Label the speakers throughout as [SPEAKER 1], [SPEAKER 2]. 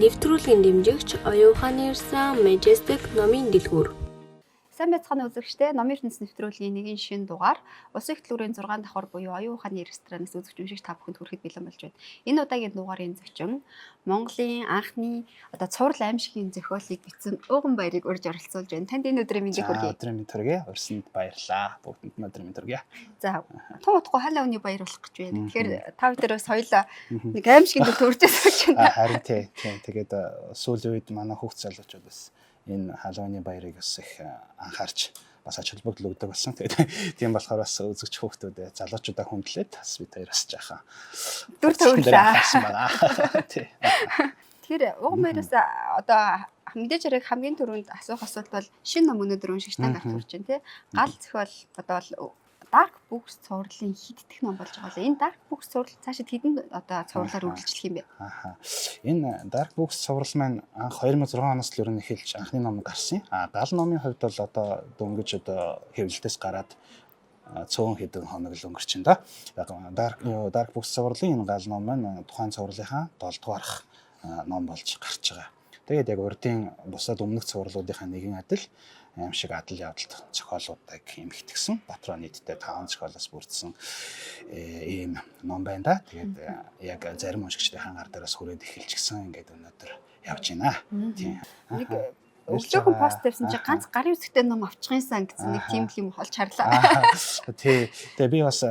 [SPEAKER 1] нэвтрүүлгийн дэмжигч оюуханы ирсэн Majestic номын дэлгүүр.
[SPEAKER 2] Сайн байцгаана үзэгчдээ, Номын ертөнц нэвтрүүлгийн нэгэн шинэ дугаар Улсын их төлөвийн 6 давхар буюу оюуханы ресторанаас үзэгч уншигч та бүхэнд хүрэхэд бэлэн болж байна. Энэ удаагийн дугаарын зочин Монголын анхны цуврал аимшигын зохиолыг бичсэн Ууган Баярыг урьж оролцуулж байна. Танд энэ өдрийн мэндийг хүргэе.
[SPEAKER 3] Өдрийн мэнд хүргэе. Урьсанд баярлалаа. Бүгдэнд нь өдрийн мэнд хүргэе.
[SPEAKER 2] За, тун утгагүй халаа өний баяр болох гэж байна. Тэгэхээр та бүдээрээ соёлоо нэг аимшигын төржөөс гэж байна.
[SPEAKER 3] Харин тийм. Тэгээд сүүлийн үед манай хүүхд залуучууд бас энэ халууны баярыг бас их анхаарч бас ач холбогдол өгдөг болсон. Тэгээд тийм болохоор бас үзэгч хүүхдүүд залуучуудаа хүндлээд бас бид хоёр бас жаахан
[SPEAKER 2] дүр төрүүлээ. Тэгэхээр Ууган Баяраас одоо мэдээж хэрэг хамгийн түрүүнд асуух асуулт бол шинэ ном өнөөдөр уншигчтай гарч ирж байна тий. Гал зохиол одоо Dark Books цувралын хиддэх ном болж байгаа л энэ Dark Books цуврал цаашид хэдэн одоо цувралаар үргэлжлэх юм бэ?
[SPEAKER 3] Энэ Dark Books цуврал маань анх 2006 оноос л ер нь эхэлж анхны ном гарсан. Гал номын хувьд бол одоо дөнгөж одоо хэвлэлтээс гараад цөөн хэдэн хоног л өнгөрч байна да. Dark Books цувралын энэ гал ном маань тухайн цувралынхаа 7 дугаарх ном болж гарч байгаа. Тэгээд яг урдын бусад өмнөх цувралуудынхаа нэгэн адил аимшиг адал явдалт зохиолуудыг эмхтгсэн Батраа нийтдээ 5 зохиолоос бүрдсэн ийм ном байна да. Тэгээд яг зарим уншигчдын гар дээрээс хүрээд эхэлж гисэн ингээд өнөөдөр явж байна. Тийм.
[SPEAKER 2] Нэг өглөөхөн пост тавьсан чи ганц гарын үсгтэй ном авчихсан гэсэн нэг тийм юм олж харлаа.
[SPEAKER 3] Тий. Тэгээ би бас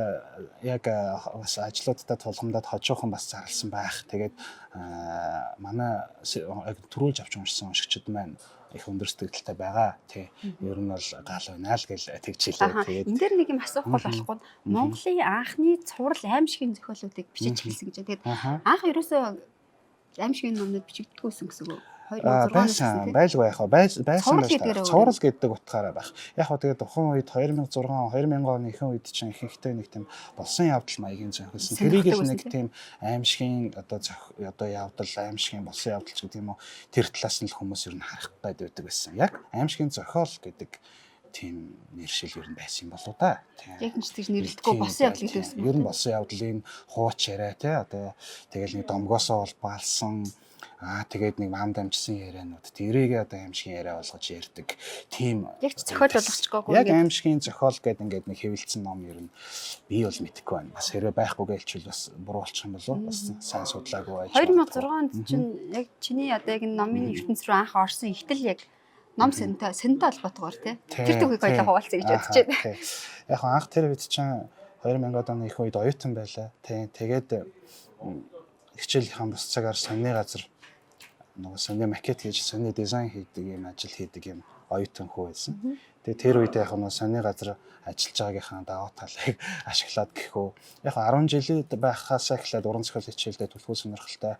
[SPEAKER 3] яг бас ажлуудтай тулгамдаад хожуухан бас зарласан байх. Тэгээд манай төрүүлж авч уншсан уншигчид маань их өндөр сэтгэлтэй байгаа. Тий. Ер нь бол гал байна л гэж тэгж хэлээ. Тэгээд
[SPEAKER 2] энэ дээр нэг юм асуух болохгүй. Монголын анхны цуврал аимшигын зохиолуудыг бичиж хэлсэн гэж. Тэгээд анх ерөөсөө аимшигын номнууд бичигддэггүйсэн гэсэн үг. 2006
[SPEAKER 3] байлгүй яхаа байсан байна. Цуврал гэдэг утгаараа байх. Яг хоо тэгээд тухайн үед 2006 2000 оны ихэнх үед чинь ихэнхдээ нэг тийм болсон явдал маягийн зохиолсон. Тэрийг л нэг тийм аимшигын одоо явдал аимшигын болсон явдал ч гэдэг юм уу тэр талаас нь л хүмүүс ер нь харах байдаг байсан. Яг аимшигын зохиол гэдэг тийм нэршил ер нь байсан юм болоо да.
[SPEAKER 2] Яг нь ч тийж нэрлэлтгүй болсон явдал гэсэн.
[SPEAKER 3] Ер нь болсон явдлын хууч яриа тий одоо тэгэл нэг домгоосоо улбаалсан тэгээд нэг маам дамжсан ярианууд тэрийг одоо аимшигын яриа болгож ярьдаг тийм
[SPEAKER 2] яг зохиол болгочихгүйгүй
[SPEAKER 3] яг аимшигын зохиол гэдэг ингээд нэг хэвлэлцэн ном ер нь би бол мэдэхгүй байна. Бас хэрвээ байхгүй гэлчвэл бас буруу болчих юм болов бас сайн судлаагүй байж.
[SPEAKER 2] 2006 онд чинь яг чиний одоо яг номын ертөнц рүү анх орсон ихтэл яг ном сэнтэй холбоотойгоор тий тэр төгөөг хоёлаа хуваалцъя гэж бодож байна.
[SPEAKER 3] Яг анх тэр үед чинь 2000 оны их үед оюутан байлаа. Тэгээд хичээлийнхэн бус цагаар сонины газар нөгөө сони макет хийж сони дизайн хийдэг юм ажил хийдэг юм оюутан хүү байсан. Тэгээ тэр үед яг нөгөө сони газар ажиллаж байгаагийнхаа даваа талыг ашиглаад гэхүү яг 10 жилд байхаасаа эхлээд уран зохиол хичээлдээ түлхүү сонирхолтой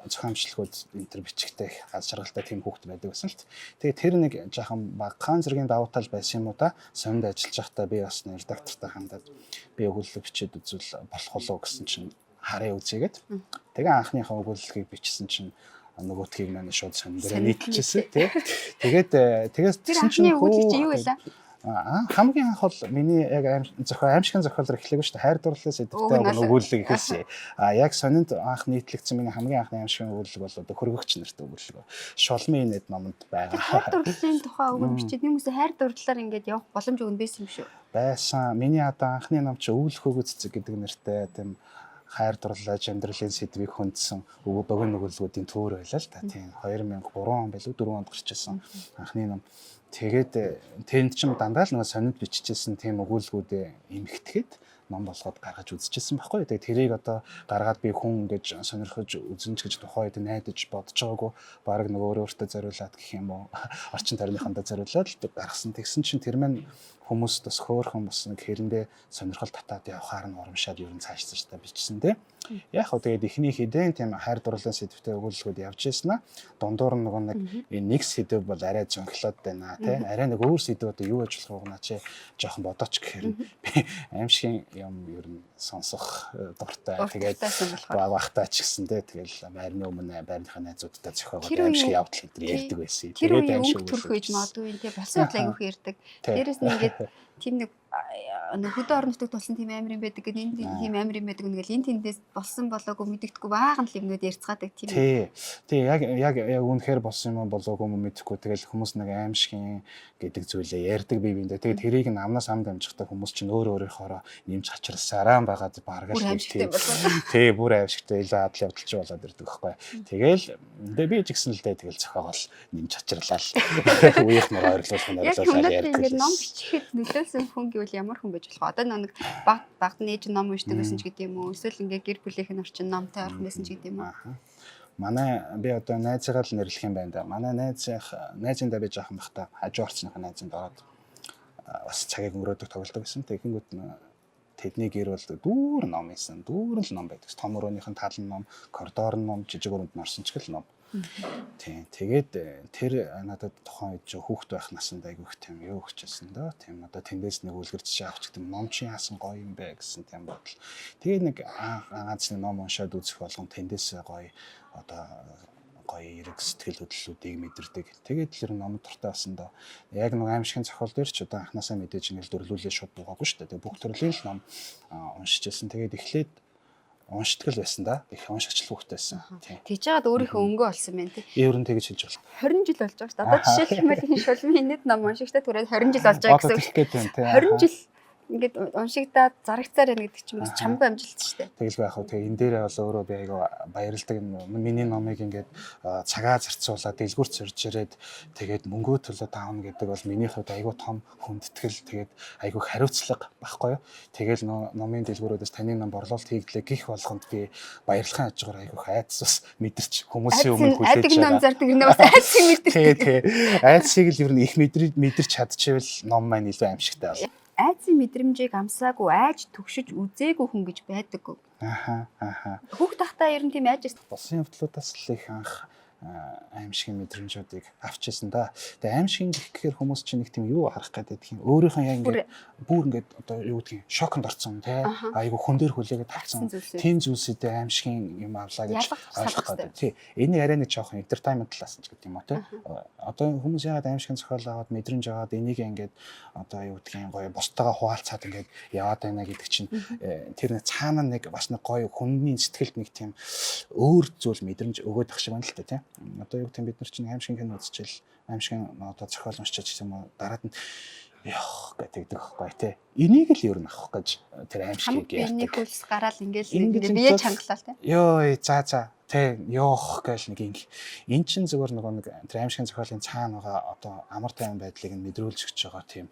[SPEAKER 3] зохиомжлогууд энэ төр бичгтэй аз жаргалтай тийм хүүхэд байдаг байсан л. Тэгээ тэр нэг жаахан багахан зэргийн даваа тал байсан юм уу да. Сонинд ажиллаж байхдаа би бас редактортай хандаад би өгүүлэл бичээд үзвэл болох болов гэсэн чинь харъя үзээгээд. Тэгээ анхныхаа өгүүлэлгийг бичсэн чинь нөгөөдгийг маань шууд сониндээ нийтэлчихсэн тий. Тэгээд тэгсэн чинь
[SPEAKER 2] өгүүлэл чи юу байлаа?
[SPEAKER 3] Хамгийн анх бол миний яг аимшигын зохиолоор эхлэв шүү дээ. Хайр дурлалын сэдвтэй өгүүлэл ихэлсэн. Яг сонинд анх нийтлэгдсэн миний хамгийн анхны аимшигын өгүүлэл бол одоо хөргөгч нарт өгүүлэл. Шулмын нэт номонд байгаа.
[SPEAKER 2] Хайр дурлалын тухай өгүүлэл бичээд хүмүүсээ хайр дурлалаар ингээд явах боломж өгөн байсан юм шүү.
[SPEAKER 3] Байсан. Миний одоо анхны ном чи өвлөх өгөө цэцэг гэдэг нэртэй тийм хайр дурлалж амьдралын сэдвийг хүндсэн богино өгүүлбэрийн төвөр байлаа л та. Тийм 2003 он байлгүй 4 онд гарч ирсэн анхны ном. Тэгээд тэнд ч дандаа л нэг сонинд биччихсэн тийм өгүүлбэрүүдээ эмхтгэхэд ном болгоод гаргаж үзчихсэн байхгүй. Тэгээд тэрийг одоо гаргаад би хүн ингэж сонирхож үзэн ч гэж тухайд найдаж бодож байгаагүй баг нэг өөртөө зориулаад гэх юм уу орчин тойрныхондоо зориулаад л гаргасан. Тэгсэн чинь тэр маань хүмүүс бас хөөхөн бас нэг хэрэндээ сонирхол татаад явахаар нь урамшаад ер нь цаашдаа та бичсэн тий. Яг хөө тэгээд эхний хэдэн тийм хайр дурлалын сэдвтэй өгүүлэлгүүд явж ирсэн аа. Дундуур нь нөгөө нэг сэдв бол арай зөнхлөөд байна тий. Арай нэг өөр сэдв одоо юу ажиллах вэ гэнэ чи жоохон бодооч гэхээр би аимшигын юм ер нь сонсох дуртай. Тэгээд багтаа ч гэсэн тий. Тэгэл байрны өмнө байрныхаа найзуудтай зохиогоод аимшиг явдал гэдэг ярьдаг байсан.
[SPEAKER 2] Тэгээд аимшиг төрөх гэж магадгүй тий. Болсон л айгүйх ярьдаг. Дээрээс нь ингээд тийм нэг хөдөө орон нутагт болсон тийм амар юм байдаг гэдэг энэ тийм амар юм байдаг нэгэл энэ тэндээс болсон болоогүй мэддэхгүй баахан л юмнууд ярьцгаадаг тийм.
[SPEAKER 3] Тий яг үнэхээр болсон юм болоогүй юм мэдэхгүй тэгэл хүмүүс нэг аимшигын гэдэг зүйлээ ярьдаг бие биендээ. Тэгээд тэрийг намнаас амд амжихтай хүмүүс чинь өөрөөхөөрөө нэмж хачирсараа байгаад баргаж тийм. Тий бүр аимшигтай илүү адал явдалч болоод ирдэг байхгүй. Тэгэл би ч гэсэн л дээ тэгэл зохиогоол нэмж хачирлаа л. Үеийнх нь ойрлуулсан
[SPEAKER 2] ярьдаг. Яг ном бичихэд нөлөөлсөн хүн гэвэл ямар хүн байж болох. Одоо нэг багт нээж ном уншдаг гэсэн ч гэдэг юм уу. Эсвэл ингээ гэр бүлийнхэн орчин номтой орхон байсан ч гэдэг юм уу.
[SPEAKER 3] Манай би одоо найзаагаа л нэрлэх юм байна да. Манай найзындаа би жоохон бахта хажуу орцныхаа найзанд ороод бас цагийг өнгөрөөдөг тоглодог гэсэн. Тэгэнгүүт тэдний гэр бол дүүр ном ийсэн. Дүүрэн л ном байдаг. Том өрөөнийхэн талан ном, коридор ном, жижиг өрөөнд нь орсон ч гэл ном. Тийм. Тэгээд тэр надад тухайн үед хүүхэд байх насанд айгүйх тийм юу өгчээсэн дөө. Тийм одоо тэндээс нэг үлгэр жишээ авч гэдэг ном чи яасан гоё юм бэ гэсэн тийм бодол. Тэгээд нэг ганц ном уншаад үзэх болгон тэндээс гоё одоо гоё эрг сэтгэл хөдлөлүүдийг мэдэрдэг. Тэгээд тэр ном дуртай болсон доо. Яг нэг аимшигын зохиол дээр ч одоо анханасаа мэдээж ингээл дөрлүүлээ шууд буугаагүй шүү дээ. Тэгээд бүх төрлийн ном уншижсэн. Тэгээд эхлээд уншдаг л байсан да. Их уншигч л хүүхдтэй байсан.
[SPEAKER 2] Тэгж жаад өөрийнхөө өнгөө болсон байна тий.
[SPEAKER 3] Ер нь тэгж хэлж байна.
[SPEAKER 2] 20 жил болж байгаа шүү дээ. Одоо жишээлх юм бол энэ шулмын нэт ном уншигчтай түрээд 20 жил болж байгаа гэсэн үг. 20 жил ингээд уншигдаад зарагцаар байна гэдэг чинь бас чамгүй амжилт шүү дээ.
[SPEAKER 3] Тэгэлгүй яг хөө тэгээ энэ дээрээ бол өөрөө би айгаа баярлдаг миний номыг ингээд цагаа зарцуулаад дэлгүүрт зорж ирээд тэгээд мөнгөө төлөө таавна гэдэг бол миний хувьд айгаа том хүндэтгэл тэгээд айгаа хариуцлага байхгүй юу. Тэгэл номын дэлгүүрүүдээс таны ном борлуулалт хийгдлээ гих болгонд би баярлахын хажуугаар айгаа айдас бас мэдэрч хүмүүсийн өмнө хүлээж
[SPEAKER 2] байгаа. Ном зардаг юм бас айдсыг мэдэрч.
[SPEAKER 3] Тий. Айдсыг л ер нь их мэдэрч чадчихвэл ном маань илүү аимшигтай байна.
[SPEAKER 2] Айдсын мэдрэмжийг амсаагүй айж төгшөж үзээгүй хүн гэж байдаггүй. Хүүхд тахтаа ер нь тийм айж
[SPEAKER 3] болсон явдлуудаас л их анх аимшигын мэдрэмжүүдийг авчихсан да. Тэгээ аимшигын гэхээр хүмүүс чинь нэг тийм юу харах гэдэг юм. Өөрийнхөө яг ингээд бүр ингээд одоо юу гэдгийг шоконд орсон тий. Айгу хүн дээр хүлээгээд тавцсан. Тийм зүйлсүүдээ аимшигын юм авлаа гэж ойлгох гэдэг. Тий. Энэ ярианы жоохон entertainment талаас ч гэдэг юм уу тий. Одоо хүмүүс яагаад аимшигын зохиол аваад мэдрэмж аваад энийг ингээд одоо юу гэдгийг гоё бусдаагаа хуваалцаад ингээд яваад байна гэдэг чинь тэр нэг цаана нэг бас нэг гоё хүний сэтгэлд нэг тийм өөр зүйл мэдрэмж өгөөд ах шиг байна л та тий. Одоо юу гэдэг бид нар чинь аимшигын кино үзчихэл аимшигын одоо зохиол уншиж юм уу дараад нь ёх гэдэг байхгүй тий. Энийг л ер нь авах гэж тэр аимшигыг ярьдаг.
[SPEAKER 2] Энийг хөлс гараал ингээл бие чангалаа тий.
[SPEAKER 3] Йой за тий ёх гэж нэг эн чин зүгээр нэг тэр аимшигын зохиолын цаана байгаа одоо амар тайван байдлыг нь мэдрүүлж өгч байгаа тийм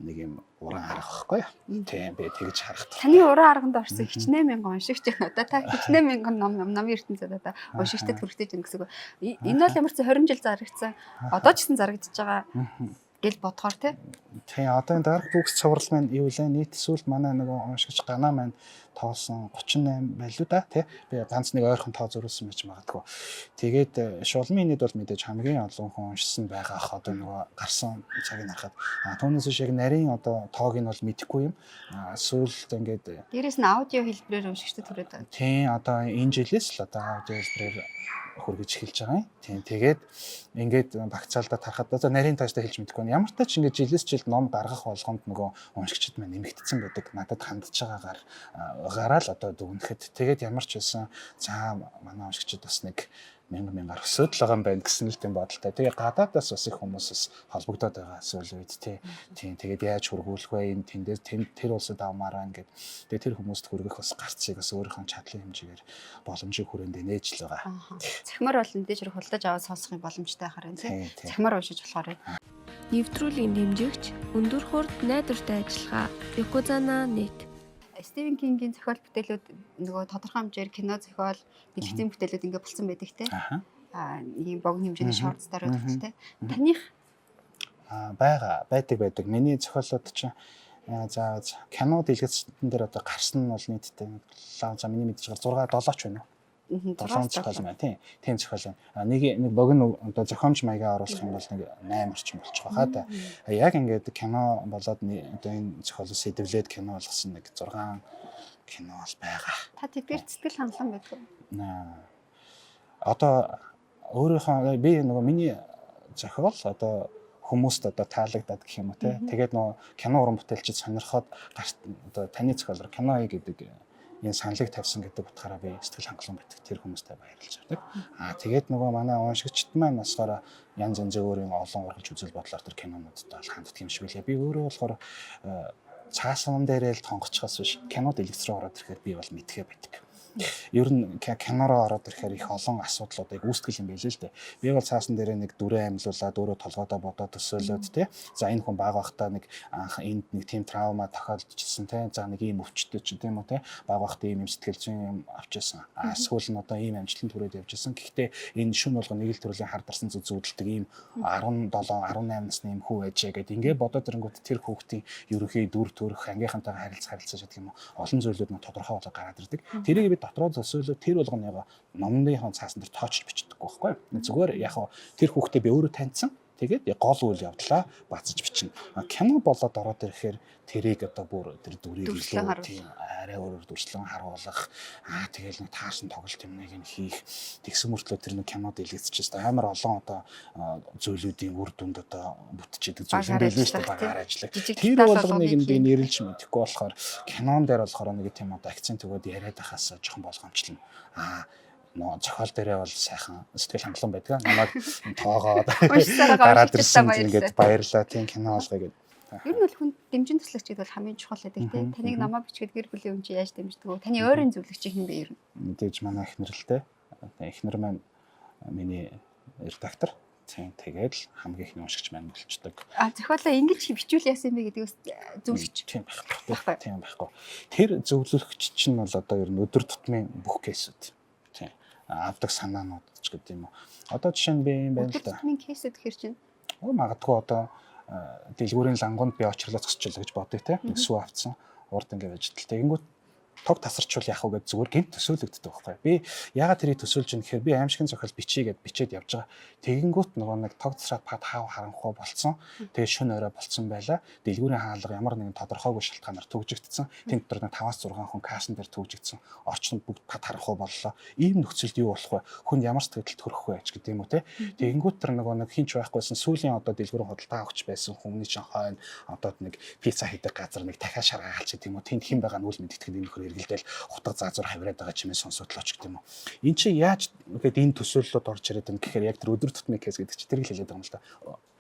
[SPEAKER 3] нэг юм уран арга байхгүй юу? Тийм би тэгж харах.
[SPEAKER 2] Таны уран арганд орсон хичнээн мянган уншигч байна. Одоо та хичнээн мянган ном ертөнцөд одоо уншигчтай төрөхтэй юм гэсэн үг. Энэ бол ямар ч 20 жил зарагдсан. Одоо ч гэсэн зарагдчихж байгаа гэл бодохоор тий.
[SPEAKER 3] Тийм одоо энэ дарга бүгс цуврал маань юу вэ? Нийт сүлд манай нэг уншигч ганаа маань тоолсон 38 байлуу да тий. Би ганц нэг ойрхон тоо зөрүүлсэн байж магадгүй. Тэгээд шулмын нийт бол мэдээж хамгийн олон хүн уншсан байгаа ах одоо нөгөө гарсан цагийг харахад түүнээс шиг нарийн одоо тоог нь бол мэдэхгүй юм. Сүлд ингээд
[SPEAKER 2] дээрээс нь аудио хэлбэрээр уншигчтай төрөөд байна.
[SPEAKER 3] Тийм одоо энэ жилээс л одоо аудио хэлбэрээр хургиж эхэлж байгаа юм. Тийм тэгээд ингээд багцаалда тарахад одоо нарийн тааштай хэлж мэдэхгүй байна. Ямар ч тач ингээд жилээс жилд ном гаргах болгонд нөгөө уншигчд маань нэмэгдсэн байдаг. Надад хандж байгаагаар л одоо дүгнэхэд тэгээд ямар ч байсан за манай уншигчд бас нэг мянгаар өсөд л байгаа юм байна гэсэн л тийм бодолтой. Тэгээ гадаадаас бас их хүмүүсээс холбогдоод байгаа сүүлийн үед тийм тэгээд яаж хургуулах вэ? Энэ тэндээс тэр улсад авмаараа ингээд тэгээд тэр хүмүүст хүргэх бас гарцыг бас өөрийнхөө чадлын хэмжээгээр боломжийг хүрээнд нээж л байгаа.
[SPEAKER 2] Захимар бол энэ дээр худалдаж аваад сонсох боломжтой харин тийм. Захимар уншиж болохоор
[SPEAKER 1] нэвтрүүлгийн дэмжигч өндөр хурд найдвартай ажиллагаа Якузана net.
[SPEAKER 2] Стивен Кингийн зохиол бүтээлүүд нөгөө тодорхой хэмжээр кино зохиол, дэлгэцийн бүтээлүүд ингээд болсон байдаг те. Ийм богино хэмжээний шорт сторууд те. Таних
[SPEAKER 3] байдаг. Миний зохиолууд чинь за кино дэлгэцэн дээр одоо гарсан нь бол нийтдээ за миний мэдж байгаа 6 7 ч байна уу? 7 зохиол байна тийм зохиол байна. Нэг богино одоо зохиомж маягаа оруулах юм бол нэг 8 орчим болчих واخа та. Яг ингээд кино болоод одоо энэ зохиолыг сэдвлээд кино болгосон нэг 6 кино бол байгаа.
[SPEAKER 2] Та тэдгээр сэтгэл хангалуун байдаг.
[SPEAKER 3] Одоо өөрийнхөө би нөгөө миний зохиол одоо хүмүүст одоо таалагдаад гэх юм уу те. Тэгээд нөгөө кино уран бүтээлчид сонирхоод одоо таны зохиолоор кино хий гэдэг энэ саналыг тавьсан гэдэг утгаараа би сэтгэл хангалуун байдаг тэр хүмүүстэй баярлж байна. Тэгээд нөгөө манай уншигчд маань болохоор янз янзын өөрийн олон ургалж үзэл бодлоор тэр кинонуудтай ханддаг юм шиг үлээ. Би өөрөө болохоор цаасан дээрээ л тонгоцохоос биш кинод элэгц рүү ороод ирэхээр би бол мэдхээ байдаг. Ер нь кинороо ороод ирэхээр их олон асуудлуудыг үүсгэл юм байл л дээ. Би бол цаасан дээрээ нэг дүрээ амьлуулаад өөрөө толгойдоо бодоод төсөөлөөд те. За энэ хүн бага бахта нэг анх энд нэг тийм траума тохиолдчихсан те. За нэг ийм өвчтөд ч тийм үү те. Бага бахта ийм сэтгэл зүйн юм авчихсан. Эсвэл нь одоо ийм амжилтанд хүрээд явжсэн. Гэхдээ энэ шүн болгоо нэг л төрлийн хардарсан зүудэлдэг ийм 17 18 насны юм хүү байжээ гэд ингээ бодоод ирэнгүүт тэр хүүхдийн ерөнхий дүр төрх ангийнхантайгаа харилцаж гэдэг юм уу. Олон зүйлүүд нь тодорхой болоо гараад ирдэг. Тэрийг би дотроо төсөөлөө тэр болгоныгоо номныхон цаасан дээр тоочж бичдэг байхгүй. Зүгээр яг тэр хүүхдээ би өөрөө таньсан. Тэгээд гол үйл явдлаа бацаж бичнэ. Кино болоод ороод ирэхээр тэрийг одоо бүр тэр дүрийг тийм арай өөрөөр дүрслэн харуулах. Тэгэл нэг таарсан тоглолт юмныг нь хийх. Тэгсэн мөртлөө тэр нэг кинод илгэцчихсэн. Амар олон одоо зүйлүүдийн үр дүнд одоо бүтчихэдэг зүйл байлээ шүү дээ багаар ажиллах. Тэр болгоныг би нэрлж мэдэхгүй болохоор кинон дээр болохоор нэг тийм одоо акцент өгөөд яриад байхаас жоохон болгоомжлно. Зохиол дээрээ бол сайхан сэтгэл хангалуун байдаг. Намайг тоогоод гараад ирсэн ингээд баярлаа тийм кино болгоё гэдэг.
[SPEAKER 2] Ер нь бол хүн дэмжин туслagчид бол хамгийн чухал байдаг тийм. Таныг намаа бичгээд гэр бүлийн хүн чи яаж дэмждэг вэ? Таны ойрын зөвлөгч хэн бэ ер нь?
[SPEAKER 3] Мэдээж манай эхнэр л дээ. Эхнэр маань миний редактор. Тэгээд л хамгийн их уншигч маань болчдөг.
[SPEAKER 2] Зохиолоо ингэж бичүүл яасан бэ гэдгээс зөвлөгч
[SPEAKER 3] тийм байхгүй. Тийм байхгүй. Тэр зөвлөгч чинь бол одоо ер нь өдөр тутмын бүх кейсүүд. Тийм. Авдаг санаанууд ч гэдэг юм уу. Одоо жишээ нь би юм байна л да.
[SPEAKER 2] Өдөр тутмын кейсүүд хэр чинь?
[SPEAKER 3] Магадгүй одоо дэлгүүрийн лангуунд би очрлоо зогсчихлоо гэж бодъё те. Нэг сүү авцсан. Урд ингээд байж тэл. Тэгэнгүүт тог тасарчвал яах вэ гэж зүгээр гинт төсөөлөгддөг байхгүй. Би ягаад тэрийг төсөөлж юм гэхээр би аимшигын зохиол бичиж бичээд явж байгаа. Тэгэнгүүт нөгөө нэг тог тасраад пад хаав харанхуй болцсон. Тэгээ шөнө өрөө болцсон байла. Дэлгүүрийн хаалга ямар нэгэн тодорхойгүй шалтгаанаар төгжигдсэн. Тэнд дотор 5-6 хүн кассан дээр төгжигдсэн. Орчинд бүгд пад харанхуй боллоо. Ийм нөхцөлд юу болох вэ? Хүн ямар сэтгэлд төрөх вэ гэж гэдэг юм уу те. Тэгэнгүүт тэр нөгөө нэг хинч байхгүйсэн сүүлийн одоо дэлгүүрийн худалдаа авахч байсан хүмүүний чинь хойно одоо нэг пицца хийдэг газар нэг дахиад шаргаалч гэдэг юм уу. Тэнд хэн байгаа нь үл мэдтгэх энэ нөхөр эргэлдэл хутга заазуур хавираад байгаа чимээ сонсогдлооч гэдэг юм уу. Энд чи яаж гээд энэ төсөөллөд орж ирээд байна гэхээр яг тэр өдөр тутмын кейс гэдэг чи тэрийг хэлээд байгаа юм л да.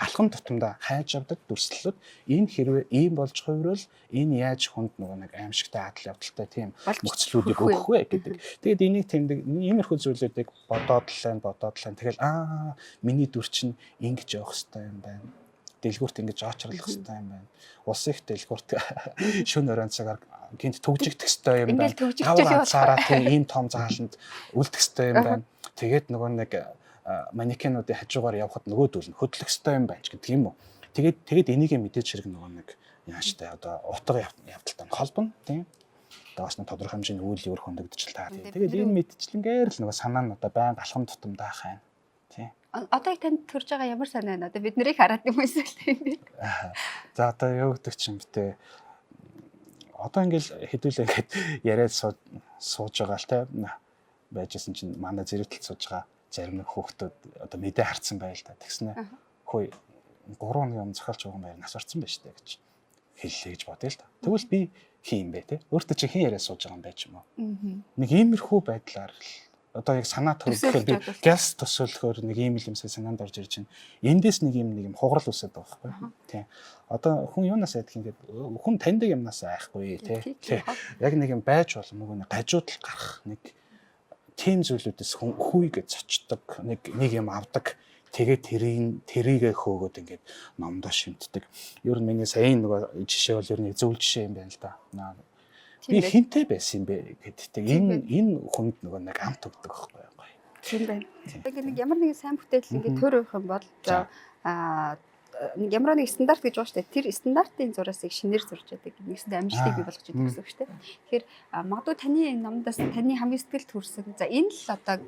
[SPEAKER 3] Алхам тутамдаа хайж авдаг дүрслэлүүд энэ хэрвээ ийм болж хувирвал энэ яаж хүнд нөгөө нэг аимшигтай адал явдалтай тийм нөхцлүүдийг өгөх вэ гэдэг. Тэгээд энийг тэмдэг иймэрхүү зүйлүүдийг бодоод лайн тэгэл миний дүр чинь ингэж явах хэрэгтэй юм байна. Дэлгүүрт ингэж очрлох хэрэгтэй юм байна. Улс их дэлгүүрт шөнө өрөөнд цагаар гинт төгжигдэх хэрэгтэй юм байна. Таван цаараа тийм ийм том зааланд үлдэх хэрэгтэй юм байна. Тэгээд нөгөө нэг манекенуудын хажуугаар явхад нөгөөдөл нь хөдлөх хэрэгтэй юм байна ч гэдэг юм уу. Тэгээд энийг мэдээж хэрэг нөгөө нэг яаштай одоо утга явдалтай холбоно тийм. Даас нь тодорхой хэмжээний үйл явдал хөндөгдөж таа. Тэгээд энэ мэдчлэнгээр л нөгөө санаа нь одоо байнга алхам тутамдаа хайн. Тийм.
[SPEAKER 2] Одоо танд төрж байгаа ямар санаа байна? Одоо бид нарыг хараад юм эсвэл тийм бэ?
[SPEAKER 3] За одоо юу гэдэг чинь битээ одоо ингээл хэдүүлээ ингээд яриад сууж байгаа л те байжсэн чинь манай зэрэгтэл сууж байгаа зарим нэг хүүхдүүд одоо мэдээ харцсан байл та тэгснэ хөөе 3 хоногийн өмнө зохиолч байгаа юм байна нас орсон байж таа гэж хэллээ гэж бодъё л та. Тэгвэл би хин юм бэ те өөртөө чи хин яриад сууж байгаа юм байж юм уу? Нэг иймэрхүү байдлаар л одоо яг санаа төрөөхөөр би газ төсөөлөхөөр нэг ийм юм санаанд орж ирж байна. Эндээс нэг юм хугарал үсээд байгаа байхгүй тийм. Одоо хүн юунаас айдах юм гээд хүн таньдаг юмнаас айхгүй тийм. Яг нэг юм байж боломгүй нэг гажуудал гарах нэг тийм зүйлүүдээс хүн хүйгээд цочдог нэг юм авдаг. Тэгээд тэрийгэ хөөгөөд ингээд номдоо шимтдэг. Ер нь миний саяын нэг жишээ бол ер нь зөв жишээ юм байна л да. Би хинтэй байсан юм бэ гэдэгтэй энэ хүнд нөгөө нэг амт өгдөг байхгүй юу.
[SPEAKER 2] Тийм байна. Тэгэхээр нэг ямар нэгэн сайн бүтээл ингээд төр өгөх юм бол ямар нэг стандарт гэж байгаа шүү дээ. Тэр стандартын зураасыг шинээр зурж яадаг. Нэгсэндээ амжилтыг бий болгож яадаг гэсэн үг шүү дээ. Тэгэхээр магадгүй таны энэ номдоос таны хамгийн сэтгэл төрсөн. За энэ л одоо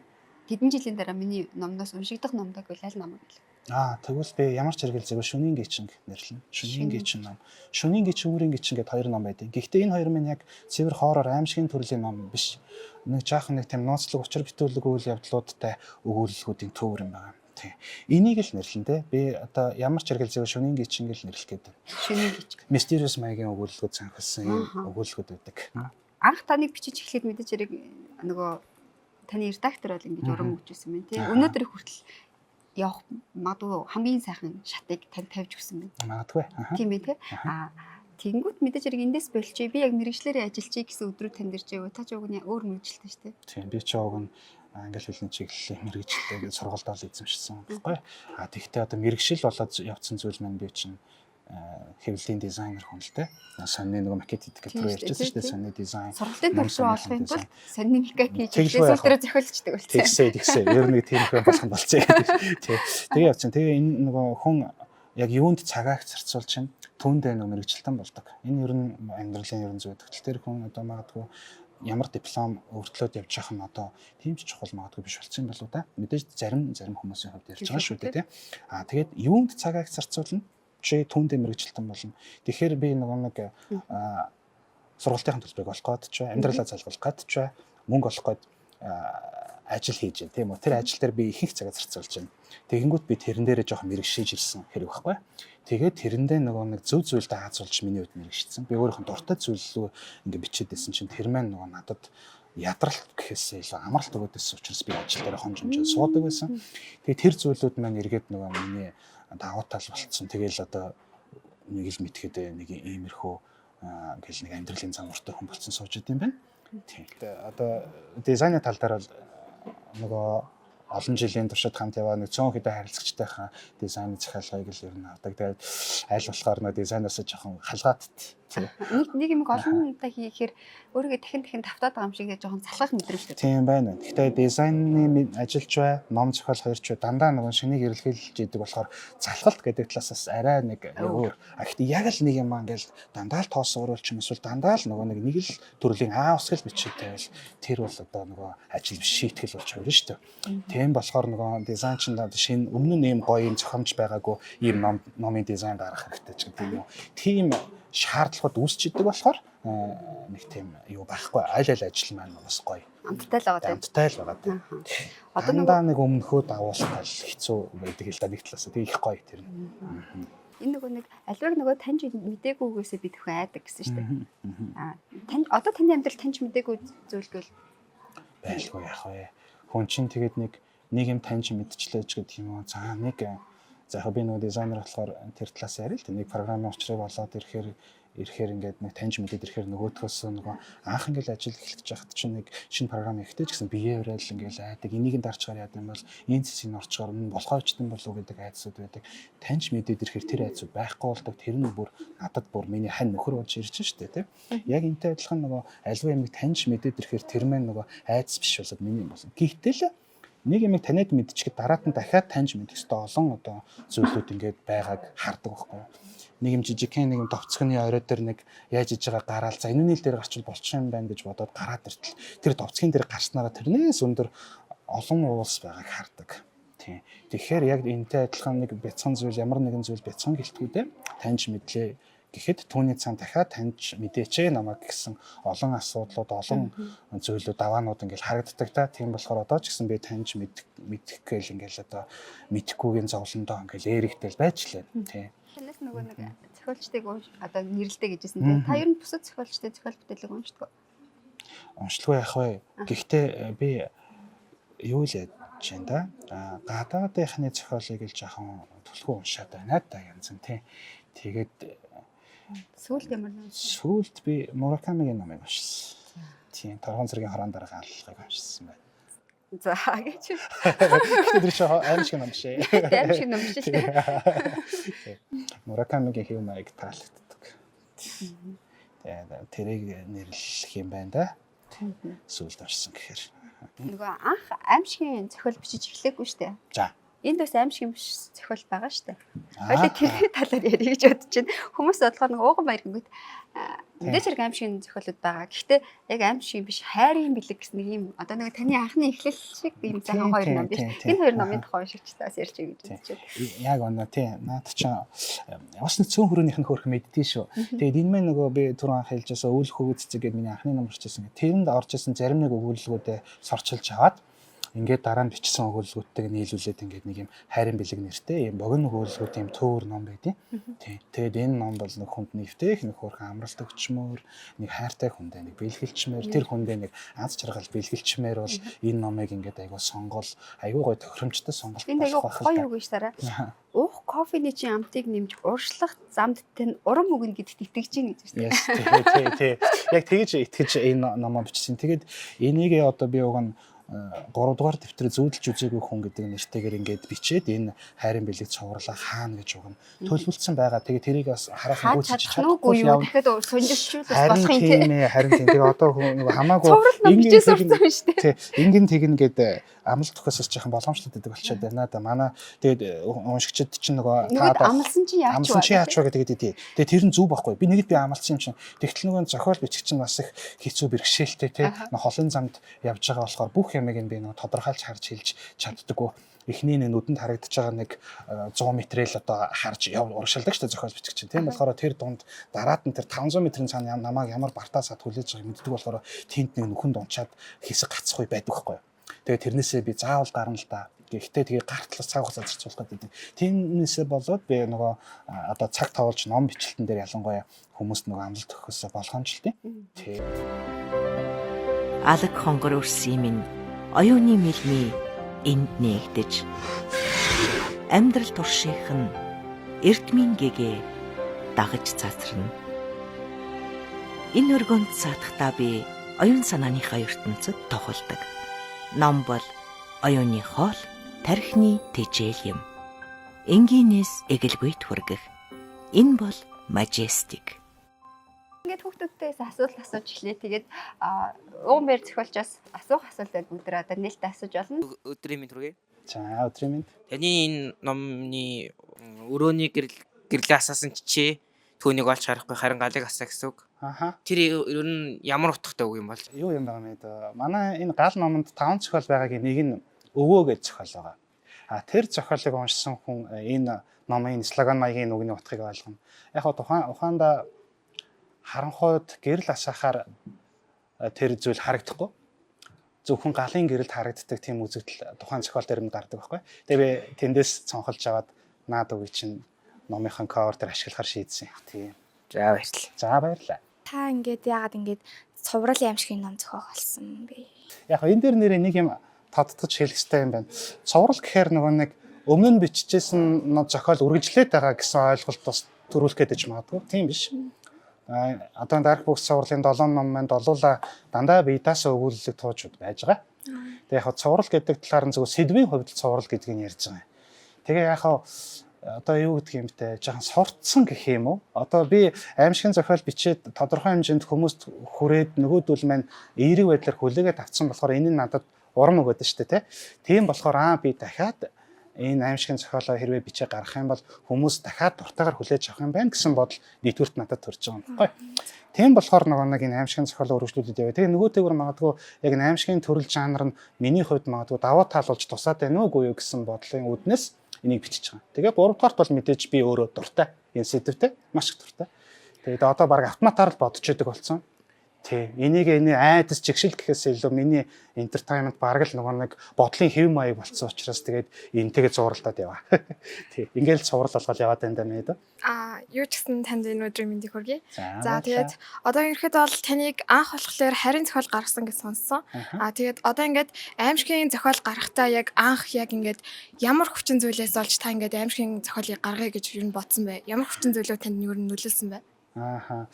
[SPEAKER 2] хэдэн жилийн дараа миний номноос уншигдах номдаг бол аль ном вэ?
[SPEAKER 3] Тэгвэл би ямар ч хэрэгэл зөв шөнийн гिचинг нэрлэнэ. Шөнийн гिचин ном. Шөнийн гिचин өөрийн гिचин гэдэг хоёр ном байдаг. Гэхдээ энэ хоёр минь яг цэвэр хоороор аимшигын төрлийн ном биш. Нэг жаахан нэг тийм нууцлаг учир бүтээлэг үйл явдлуудтай өгүүлэлгүүдийн төвөр юм байна. Тийм. Энийг л нэрлэн дээ. Би одоо ямар ч хэрэгэл зөв шөнийн гिच ингээл нэрлэх гээд.
[SPEAKER 2] Шөнийн гिच.
[SPEAKER 3] Mysterious маягийн өгүүлэлгүүд санхилсан өгүүлэлгүүд байдаг.
[SPEAKER 2] Анх таныг бичиж эхлээд мэдээж хэрэг нөгөө таны редактор бол ингэж урам өгчсэн байна тий. Өнөөдөр хүртэл явах магадгүй хамгийн сайхан шатыг тань тавьж өгсөн байна.
[SPEAKER 3] Магадгүй.
[SPEAKER 2] Тийм ээ тий. Тэнгүүт мэдээж хэрэг эндээс болчих. Би яг мэрэгчлэрээ ажиллачий гэсэн өдрүүд танд ирж байгаа. Та ч уг нь өөр мэрэгчлээ шүү дээ.
[SPEAKER 3] Тийм. Би ч уг нь англи хэлний чиглэлийн мэрэгчлээ гэж сургуультай л эзэмшсэн баггүй. Тэгэхдээ одоо мэрэгшил болоод явцсан зүйл маань би чинь хэвлэлийн дизайнер хүн л дээ. Сонины нөгөө макет хийдэг рүү ярьчихсан шүү дээ. Сонины дизайн.
[SPEAKER 2] Сургуулийн төвшөө олохын тулд сонины макет хийж хэлсэн дээр зохиолчдаг болсон.
[SPEAKER 3] Тэгсээ. Ер нь тийм хүн болох юм болцсон. Тэгээ явцсан. Тэгээ энэ нөгөө хүн яг юунд цагааг зарцуул чинь түүндээ нөгөө мэрэгчлэн болдог. Энэ ер нь амьдралын ерөн зүйл. Тэр хүн одоо магадгүй ямар диплом өртлөөд явж байгаа юм одоо тийм ч чухал магадгүй биш болсон юм болоо да. Мэдээж зарим хүмүүсийн хувьд ярьж байгаа шүү дээ тий. Тэгээд юунд цагааг зарцуулна? Чи түүндээ мэрэгчлэн болно. Тэгэхээр би нэг сургалтын төлбөрийг олох гээд ч амьдралаа залгуулах гээд ч мөнгө олох гээд ажил хийж байна тийм үү. Тэр ажил дээр би ихэнх цагаа зарцуулж байна. Тэгэнгүүт би тэрэн дээрээ жоохон мэрэгшиж ирсэн хэрэг байхгүй. Тэгээд тэрэндээ нэг зөв зүйлд хаазуулж миний хувьд мэрэгшсэн. Би өөрийнхөө дуртай зүйллөө ингээд бичээд байсан чинь тэр маань надад ядралт гэхээсээ илүү амралт өгөөд байсан учраас би ажил дээр хонжомжоо суудаг байсан. Тэгээд тэр зүйлүүд маань эргээд миний давуу тал болцсон. Тэгээл одоо нэг л мэдхэд нэг иймэрхүү ингээл нэг амьдралын зам уртай хүн болцсон сууж идэм байна. Тийм. Одоо дизайны тал дээр бол нөгөө олон жилийн туршид хамт яваа нэг 100 хэдэн харилцагчтайхаа дизайны захиалгыг л ер нь авдаг. Тэгээд аль болохоор нөгөө дизайнерс жоохон халгаатт.
[SPEAKER 2] Нэг юм олон удаа хийхээр өөрийгөө дахин давтаад байгаа юм шиг жоохон залхах мэдрэмжтэй.
[SPEAKER 3] Тийм байна. Гэхдээ дизайны ажилч бай, ном зохиол хоёрч бай дандаа нөгөө шинийг эрэлхийлж идэг болохоор залхалт гэдэг талаас арай нэг өөр. Гэхдээ яг л нэг юм ингээл дандаа л тоос уруулч юм эсвэл дандаа л нөгөө нэг л төрлийн усгал бичээтэй байл тэр бол одоо нөгөө ажил биш шийтгэл болж байгаа шүү дээ. Тийм болохоор нөгөө дизайн чинь шинэ өмнө нь ийм гоё юм зохиомж байгаагүй ийм номын дизайн гаргах хэрэгтэй ч гэдэг юм уу. Тийм шаардлагууд үүсч идэг болохоор нэг тийм юу байхгүй аль ажил маань бас гоё
[SPEAKER 2] амттай л байгаа.
[SPEAKER 3] Амттай л байгаа. Одоо нэг өмнөхөө давуулах хэцүү байдаг л да нэг талаас тийм их гоё тэр.
[SPEAKER 2] Энэ нэг альваг нөгөө таньж мдэггүйгээсээ би төхөө айдаг гэсэн шүү дээ. Тань одоо таны амьдрал таньж мдэггүй зүйлгэл
[SPEAKER 3] байлгүй яах вэ? Хүн чинь тэгээд нэг юм таньж мэдчихлээ ч гэдэг юм уу. За нэг за яг би нөгөө дизайнер болохоор тэр талаас ярил л нэг програмын учрыг болоод ирэхээр ингээд нэг таньж мэдээд ирэхээр нөгөөдхөөс нөгөө анх ингээд ажил эхлэж байхад чинь нэг шинэ програм ихтэй ч гэсэн бие барайл ингээд айдаг энийг нь дарчгаар яадаг юм бол энэ цэцгийн орчгоор нь болохоо ичтэн болов гэдэг айдсууд байдаг. Таньж мэдээд ирэхээр тэр айдсууд байхгүй болдог. Тэр нь бүр надад бүр миний хань нөхөр болж ирж штэ тийм. Яг энтэй адилхан нөгөө альва юмыг таньж мэдээд ирэхээр тэр маань нөгөө айдс биш болоод миний юм болно. Гэхдээ нэг юм таниад мэдчихэд дараад нь дахиад таньж мэдэх ёстой олон одоо зүйлүүд ингээд байгааг хардаг байхгүй юу. Нэг юм жижигхэн нэг юм товцгоны орой дээр нэг яаж иж байгаа гараал за энэ нийл дээр гарчвал болчих юм байна гэж бодоод гараад иртэл тэр товцгийн дээр гарснараа тэрнээс өндөр олон уулс байгааг хардаг. Тийм. Тэгэхээр яг энэтэй адилхан нэг бяцхан зүйл ямар нэгэн зүйл бяцхан гэлтгүүдээ таньж мэдлээ гэхэд түүний цаана дахиад таньж мэдээч намайг гэсэн олон асуудлууд олон зүйлүүд даваанууд ингээл харагддаг та. Тийм болохоор одоо ч гэсэн би таньж мэдэх гээл ингээл одоо мэдхгүйгийн зовлондоо ингээл эрэгтэл байж лээ. Тийм.
[SPEAKER 2] Танаас нөгөө нэг зохиолчдыг одоо нэрлэлтэй гэжсэн тийм. Та ер нь бусад зохиолчтой зохиол бүтээлэг уншдаг уу?
[SPEAKER 3] Уншдаггүй яах вэ? Гэхдээ би юу л яаж байна да? Гадаадынхны зохиолыг л жоохон түлхүү уншаад байна да янз тийм. Тэгээд
[SPEAKER 2] сүүлд ямар нэг
[SPEAKER 3] сүүлд би Муракамигийн номыг уншсан. Тийм, торгон зэргийн хорон дарга аллахыг уншсан байна.
[SPEAKER 2] За гэж.
[SPEAKER 3] Тэр чинь аим шиг ном шээ.
[SPEAKER 2] Аим шиг ном шээ.
[SPEAKER 3] Муракамигийн хэв маяг таалагддаг. Тэгээд тэрийг нэрлэх юм байна да. Сүүлд уншсан гэхээр.
[SPEAKER 2] Нөгөө анх аим шиг зохиол бичиж эхлэхгүй шүү дээ.
[SPEAKER 3] За.
[SPEAKER 2] Энд бас аим шиг зохиол байгаа шүү дээ. Хоёул тэрний талаар ярих гэж бодож байна. Хүмүүс бодлохоор нэг ууган баяр гингүүд мэдээж хэрэг аим шиг зохиолууд байгаа. Гэхдээ яг аим шиг биш хайрын бэлэг гэсэн нэг юм одоо нэг таны анхны эхлэл шиг юм сайхан хоёр ном биш. Энэ хоёр номын тухай уншиж таас ярьж байгаа гэж бодож байна.
[SPEAKER 3] Яг оноо тийм. Наад чинь бас нэг цөөн хөрөөнийх нь хөөрх мэддээ шүү. Тэгээд энэ мэн нөгөө би түрүү анх хэлжсэн өвөл хөвгөц цэцэг гэдэг миний анхны ном орчихсон. Тэрэнд орж исэн зарим нэг өгүүлбэрүүдээ сорчилж аваад ингээд дараа нь бичсэн өгүүлбэрүүдтэйг нийлүүлээд ингээд нэг юм хайрын бэлэг нэртэй юм богино өгүүлбэрүүд юм төөр ном байдیں۔ Тийм. Тэгээд энэ ном бол нэг хүнд нэвтээх, нэг хөрхэн амралт өгчмөр, нэг хайртай хүндээ нэг бэлгэлчмээр, тэр хүндээ нэг аз жаргал бэлгэлчмээр бол энэ номыг ингээд айгуу сонгол, айгуу гоё тохиромжтой сонголт
[SPEAKER 2] энэ айгуу гоё үг гэж тараа. Уух кофений чинь амтыг нэмж уршлах замд тань урам өгнө гэдэгт итгэж чинь гэж байна.
[SPEAKER 3] Тий. Яг тэгж итгэж энэ номоо бичсэн. Тэгээд энийг одоо би уг нь 3 дугаар дэвтрээ зүүдэлж үзээгүй хүн гэдэг нэртэйгээр ингээд бичээд энэ хайрын бэлэг цувралаа хаана гэж уг нь төлөвлөсөн байгаа. Тэгээд тэрийг бас хараахан гүйцэж
[SPEAKER 2] чадахгүй юу дахиад сонирхолжуулах болох юм тий.
[SPEAKER 3] Харин тийм. Тэгээд одоо хүн хамаагүй ингэн тэгнэ гэдэг амлалт төхөөсөж жоохон боломжтой гэдэг болчиход байна да. Манай тэгээд уншигчид чинь нөгөө
[SPEAKER 2] амлсан чи яач
[SPEAKER 3] вэ гэдэг тий. Тэгээд тэр нь зүв байхгүй. Би нэгэд би амлсан юм чинь тэгтэл нөгөө зохиол бичих чинь бас их хэцүү бэрхшээлтэй тий. Холын замд явж байгаа болохоор бүх ямыг нь би нөгөө тодорхойлж харж хэлж чаддаггүй. Эхний нүдэнд харагдаж байгаа нэг 100 метрэл одоо харж урагшилдаг шүү дээ зохиол бичих чинь. Тийм болохоор тэр дунд дараад нь тэр 500 метрийн цаана намайг ямар бартаасаад хүлээж байгааг мэддэг болохоор тэнд нэг нүхэнд унчаад хэсэг гацхгүй байдаг байхгүй. Тэгээд тэрнээсээ би заавал гарна л да. Гэхдээ тэгээ гартлаас цаг хугацаа зарцуулах гэдэг. Тиймээсээ болоод би нөгөө одоо цаг тавуулж ном бичлэлтэн дээр ялангуяа хүмүүст нөгөө амлалт өгөхөөс болгоомжлтыг. Тий.
[SPEAKER 4] Алаг хонгор өрсөн минь оюуны мэлми энд нээгдэж амьдрал турших нь эрдмийн гэгээ дагаж цацрна. Энэ өргөнд саатахтаа би оюун санааныхаа ертөнцид тохолдог. Ном бол оюуны хоол, тархины тэжээл юм. Энгийнээс эгэлбүйт хүргэх. Энэ бол Majestic.
[SPEAKER 2] Ингээд хүүхдүүдээс асуулт асууж эхлэе. Тэгээд уун бэр зохиолчоос асуух асуулт байл бүгд одоо нээлттэй асууж болно.
[SPEAKER 5] Өдрийн мэнд хүргэе.
[SPEAKER 3] За өдрийн мэнд.
[SPEAKER 5] Таны энэ номны өрөөний гэрлээ асаасан чичээ түүнийг олж харахгүй харин галыг асаа гэсэн үг.
[SPEAKER 3] Аха.
[SPEAKER 5] Тэр ер нь ямар утгатай үг юм бол?
[SPEAKER 3] Юу юм байгаа юм бэ? Манай энэ гал номонд 5 зохиол байгаагийн нэг нь өвөө гэж зохиол байгаа. Тэр зохиолыг уншсан хүн энэ номын слоган маягийн үгний утгыг ойлгоно. Яг ухаанда харанхуйд гэрэл асаахаар тэр зүйл харагдахгүй. Зөвхөн галын гэрэлд харагддаг тийм үзэгдэл тухайн зохиол дээр нь гардаг байхгүй. Тэгээ би тэндээс цонхолж аваад наад үгүй чинь номынхан cover дээр ашиглахаар шийдсэн. Тийм.
[SPEAKER 5] За баярлалаа.
[SPEAKER 3] За баярлалаа.
[SPEAKER 6] Та ингээд яагаад ингээд цуврал аимшигын ном зохиолсон бэ?
[SPEAKER 3] Яг энэ дээр нэрээ нэг юм тодтогч хэлэх хэрэгтэй юм байна. Цуврал гэхээр нөгөө нэг өмнө нь бичижсэн зохиол үргэлжлээд байгаа гэсэн ойлголт бас төрүүлэх гэж магадгүй. Тийм биш. Одоо Dark Books цувралын 7 ном манд олуула дандаа биедээс өгүүлэлэг туужуд байж байгаа. Тэгээ яг цуврал гэдэг талаар нь зөвхөн сэдвийн хувьд цуврал гэдгийг нь ярьж байгаа. Тэгээ яг одоо юу гэдэг юм те жоохон сурцсан гэх юм уу? Одоо би аимшигын зохиол бичээд тодорхой хэмжээнд хүмүүст хүрээд нөгөөдөл маань эерэг байдлаар хүлээгээд авцсан болохоор энэ нь надад урам өгöd шүү дээ те. Тийм болохоор би дахиад энэ аимшигын зохиолоо хэрвээ бичээ гаргах юм бол хүмүүс дахиад дуртайгаар хүлээж авах юм байна гэсэн бодол нийтгүрт надад төрж байгаа юм байна. Тийм болохоор нэг энэ аимшигын зохиолоо өргөжлүүлээд яваа. Тэгээ нөгөөтэйгөр магадгүй яг энэ аимшигын төрөл жанр нь миний хувьд магадгүй давуу тал болж тусаад байна уугүй юу гэсэн бодлын үүднээс энийг бичиж байгаа. Тэгээ 3 дугаарт бол мэдээж би өөрөө дуртай энэ сэдвтэй маш их дуртай. Тэгээд одоо баг автоматар л бодож идэг болсон. Тий. Энэ айдас чигшил гэхээс илүү миний entertainment бараг л нэг бодлын хэв маяг болцсон учраас тэгээд энтэйгээ зууралдаад яваа. Тий. Ингээл цуврал болгоод яваад байна даа мэд.
[SPEAKER 6] Юу ч гэсэн танд энэ өдрийн мэндийг хүргэе. За тэгээд одоо ерөөхдөө бол таныг анх болохоор харийн зохиол гаргасан гэж сонссон. Тэгээд одоо ингээд аимшигын зохиол гаргахтаа яг анх яг ингээд ямар хүчин зүйлээс олж та ингээд аимшигын зохиолыг гаргая гэж юу бодсон бэ? Ямар хүчин зүйлөө танд юу нөлөөлсөн бэ?
[SPEAKER 3] Ааха.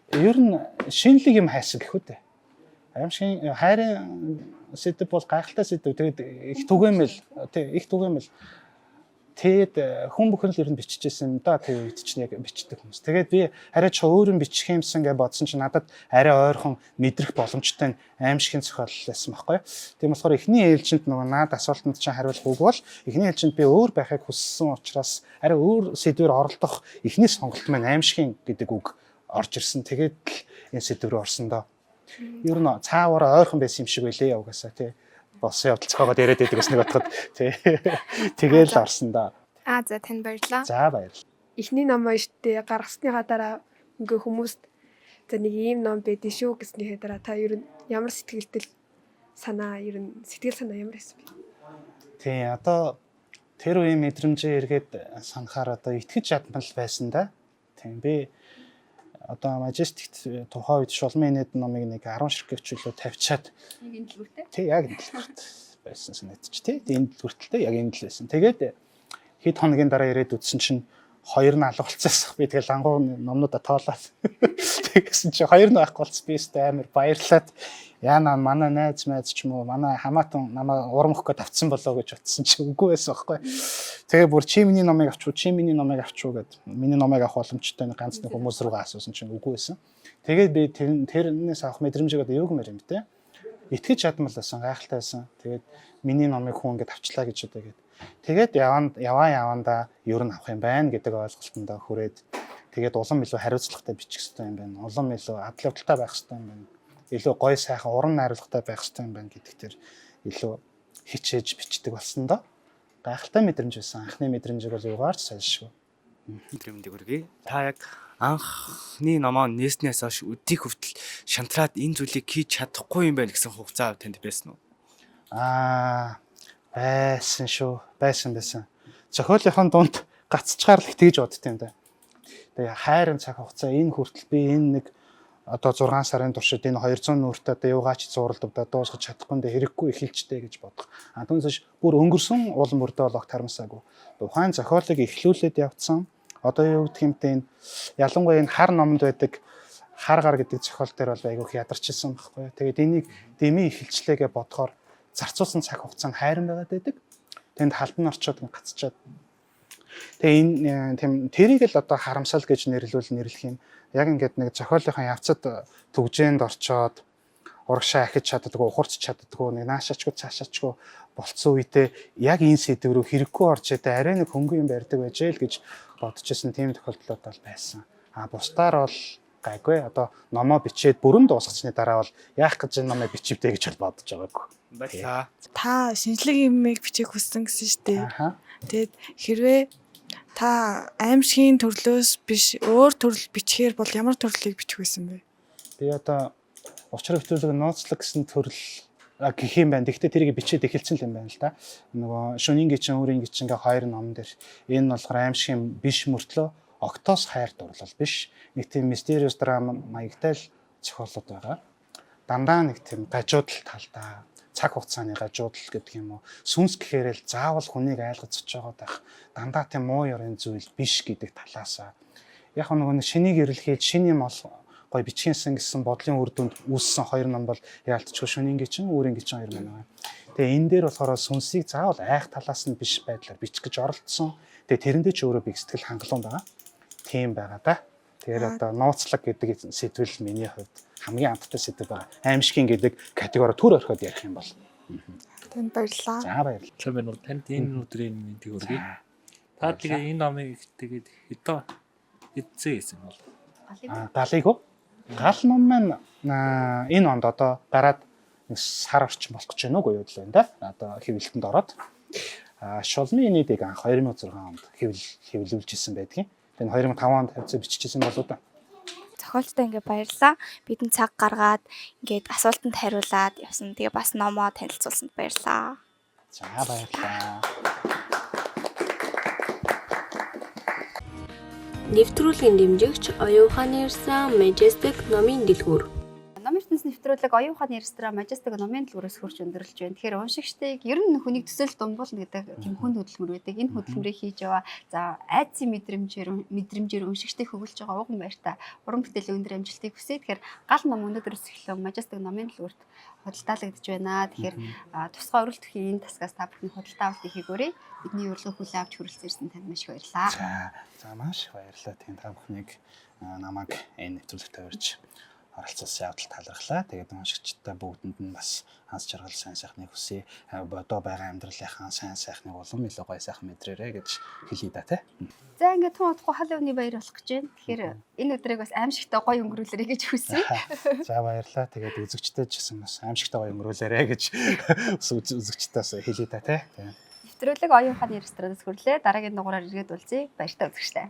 [SPEAKER 3] Ер нь шинэлэг юм хайсан гэх үү. Аимшигын хайрын сэдв бол гайхалтай сэдв. Тэгээд их түгээмэл тэгэд хүн бүхэн л ер нь биччихсэн юм да. Тэгээ үед чинь яг бичдэг хүмүүс. Тэгээд би арай ч өөр юм бичих юмсан гэж бодсон чинь надад арай ойрхон мэдрэх боломжтой аимшигын зохиол байсан байхгүй. Тийм болохоор эхний ээлжинд нөгөө наад асуултанд чинь хариулах үг бол эхний ээлжинд би өөр байхыг хүссэн учраас арай өөр сэдвээр оролдох эхний сонголт маань аимшигын гэдэг үг орж ирсэн. Тэгээд энэ сэдв рүү орсон доо. Ер нь цаавар ойрхон байсан юм шиг байлээ угаасаа тий. Болсон явдал цохоогоод яриад байдаг гэсэн нэг бодоход тий. Тэгээл орсон доо.
[SPEAKER 6] За танд баярлалаа.
[SPEAKER 3] За баярлалаа.
[SPEAKER 7] Эхний ном штэ гаргасныхаа дараа ингээ хүмүүст за нэг ийм ном байдэн шүү гэснийхээ дараа та ер нь ямар сэтгэлдэл санаа ер нь сэтгэл санаа ямар байсан бэ?
[SPEAKER 3] Тий одоо тэр үеийн мэдрэмжээ эргээд санахаар одоо итгэж ядмал байсан да. Тийм би одоо Majestic тухайн үед шулмын нэд номыг нэг 10 ширхэг чөлөө тавьчаад
[SPEAKER 2] Нэг энэ дэлгүүртэй.
[SPEAKER 3] тий яг энэ дэлгүүрт байсан санагдчих тий. Энэ дэлгүүртэлтэй яг энэ л байсан. Тэгээд хэд хоногийн дараа ирээд үтсэн чинь хоёр нь алгуулцсан. Би тэгэл ангуу номнуудаа тоолаад тэгсэн чинь хоёр нь байхгүй болц би өстэй амар баярлаад яана манай найз ч юм уу манай хамаатан намаа урамх гээд авцсан болоо гэж утсан чинь үгүй байсан байхгүй. Тэгээ бүр чи миний номыг авчуу гэд миний номыг авах боломжтой нэг ганц нэг хүмүүс руугаа асуусан чинь үгүй байсан. Тэгээд би тэрнээс авах мэдрэмжийг одоо юу гэмээр юм те. Итгэж чадмал байсан гайхалтай байсан. Тэгээд миний номыг хүн ингэж авчлаа гэж одоо гээд тэгээд яванда ер нь авах юм байна гэдэг ойлголтонд хүрээд тэгээд улам илүү хариуцлагатай бичих хэрэгтэй юм байна. Улам илүү адал явдалтай байх хэрэгтэй юм байна. Илүү гоё сайхан уран найруулгатай байх хэрэгтэй юм байна гэдэгтэр илүү хичээж бичдэг болсон доо. Гайхалтай мэдрэмж байсан. Анхны мэдрэмжийг бол юугаарч сольшгүй.
[SPEAKER 8] Өдрийн мэндийг хүргэе. Та яг анхны номоо нээснээс хойш өдийг хүртэл шантраад энэ зүйлийг хийж чадахгүй юм байна гэсэн хугацаа танд байсан уу?
[SPEAKER 3] Байсан шүү. Байсан. Зохиолынхон дунд гацчгаар л тэгж бодд юм да. Тэгээ хайрын цаг хугацаа энэ хүртэл би энэ нэг одоо 6 сарын туршид энэ 200 нүртэй одоо юугаач зууралдаа дуусгаж чадахгүй нэ хэрэггүй эхэлжтэй гэж бодох. Түүнээс бүр өнгөрсөн улам бүрдээ бол огт харамсаагүй. Ухаан зохиолыг эхлүүлээд явцсан. Одоо юу гэх юм те энэ ялангуяа энэ хар номонд байдаг хар гар гэдэг зохиол дээр бол айгүйх ядарчилсан байхгүй. Тэгээд энийг дэмий эхэлчлээгээ бодохоор зарцуулсан цаг хугацаа нь хайран байгаад байдаг. Тэнд халдан орчоод гацчаад. Тэгээ энэ тийм тэрийг л одоо харамсал гэж нэрлэх юм. Яг ингээд нэг зохиолынхаа явцад төгжээнд орчоод урагшаа ахиж чаддаггүй, ухарч чаддаггүй, нэг наашаачгүй, цаашаачгүй болцсон үедээ яг энэ сэдв рүү хэрэггүй орж идэ арай нэг хөнгөн юм барьдаг байжээ л гэж бодчихсон тийм тохиолдлууд бол байсан. Бусдаар бол гайгүй. Одоо номоо бичээд бүрэн дуусгацны дараа бол яах гэж энэ номыг бичивдэ гэж бол бодож байгаагүй.
[SPEAKER 8] Баярлаа.
[SPEAKER 6] Та шинжлэх юмыг бичих хүссэн гэсэн шүү дээ. Тэгээд хэрвээ та аимшигын төрлөөс биш өөр төрөл бичгээр бол ямар төрлийг бичих байсан бэ?
[SPEAKER 3] Би одоо учраа битүүлэг нууцлаг гэсэн төрөл гэх юм байна. Гэхдээ тэрийг бичээд эхэлсэн юм байна л да. Нөгөө шөнийн гिचэн өөрийн гिचэнгээ хоёр ном дээр энэ болохоор аимшигын биш мөртлөө октоос хайр дурлал биш. Нэг тийм mysterious drama маягтай л зохиолууд байгаа. Дандаа нэг тийм гажуудал талдаа цаг хугацааны гажуудал гэдэг юм уу. Сүнс гэхээр л заавал хүнийг айлгацж байгаа байх. Дандаа тийм муу ёрын зүйл биш гэдэг талаасаа. Яг нөгөө шинийг эрэлхийд шиний мол гой бичгэнсэн гэсэн бодлын үр дүнд үүссэн хоёр ном бол яалтчгүй шөнийн гिचэн өөрийн гिचэн хоёр байна. Тэгээ энэ дээр болохоор сүнсийг заавал айх талаас нь биш байдлаар бичих гэж оролдсон. Тэгээ тэрэндээ ч өөрөө би сэтгэл хангалуун байгаа. Тийм байгаа да. Тэгэхээр одоо нууцлаг гэдэг сэдвэл миний хувьд хамгийн амттай сэдв байгаа. Аимшигын гэдэг категори төр орхиод ярих юм бол.
[SPEAKER 6] Танд баярлалаа.
[SPEAKER 3] За баярлалаа.
[SPEAKER 9] Чамд танд энэ өдрийн мэндийг хүргэе. Та тэгээ энэ номыг тэгээд хэдэн эцээ гэсэн бол.
[SPEAKER 3] Галыг уу? Гал ном маань энэ онд одоо гараад сар орчим болох гэж байна уу юу л байна да. Одоо хэвлэлтэнд ороод шулмын нийтийг анх 2006 онд хэвлүүлж исэн байдгийн. Тэгээ 2005 онд хавцаа биччихсэн болоо да.
[SPEAKER 10] Зохиолчтой ингээ баярлаа. Бидний цаг гаргаад ингээд асуултанд хариулаад явсан. Тэгээ бас номоо танилцуулсанд баярлаа.
[SPEAKER 3] За баярлалаа.
[SPEAKER 1] Нэвтрүүлгийн дэмжигч оюун ухааны ирсэн Majestic номын дэлгүүр.
[SPEAKER 2] Номын ертөнц нэвтрүүлэг оюун ухааны ресторан Majestic номын дэлгүүрээс хурж өндөрлөж байна. Тэгэхээр уншигчдыг ер нь хүнийг төсөөлж дунгуулна гэдэг тийм хүнд хөдөлмөр байдаг. Энэ хөдөлмөрийг хийж яваа. За айдсын мэдрэмжээр уншигчдыг хөвлөж байгаа ууган байрта уран бүтээлийн өндөр амжилтыг хүсье. Тэгэхээр гал ном өнөөдрөөс эхлэн Majestic номын дэлгүүрт худалдаалагдж байна. Тэгэхээр тусгай өрөлт төхийн энэ тасгаас та бүхэн худалдаа авалт хийгээрэй. Бидний урилга хүлээн авч хүрэлцэн ирсэн танд маш их баярлалаа.
[SPEAKER 3] За маш их баярлалаа. Тийм та бүхнийг намайг энэ нэвтрүүлэгт тавьж оролцуулсан явдал талархлаа. Тэгээд уншигчдаа бүгдэнд нь бас ханс жаргал сайн сайхныг хүсье. Одоо байгаа амьдралынхаа сайн сайхныг улам илүү гоё сайхан мэдрээрэй гэж хэлье да тий.
[SPEAKER 2] За ингээд тун удахгүй хал өвний баяр болох гэж байна. Тэгэхээр энэ өдрийг бас аимшигтай гоё өнгөрүүлээрэй гэж хүсье.
[SPEAKER 3] За баярлалаа. Тэгээд үзэгчтэй ч гэсэн бас аимшигтай гоё өнгөрүүлээрэй гэж үзэгчдээс хэлье да тий.
[SPEAKER 2] Нэвтрүүлэг оюун ухааны ресторанаас хүрлээ. Дараагийн дугаараар иргэд уулзъя. Баяртай үзэгчтэй.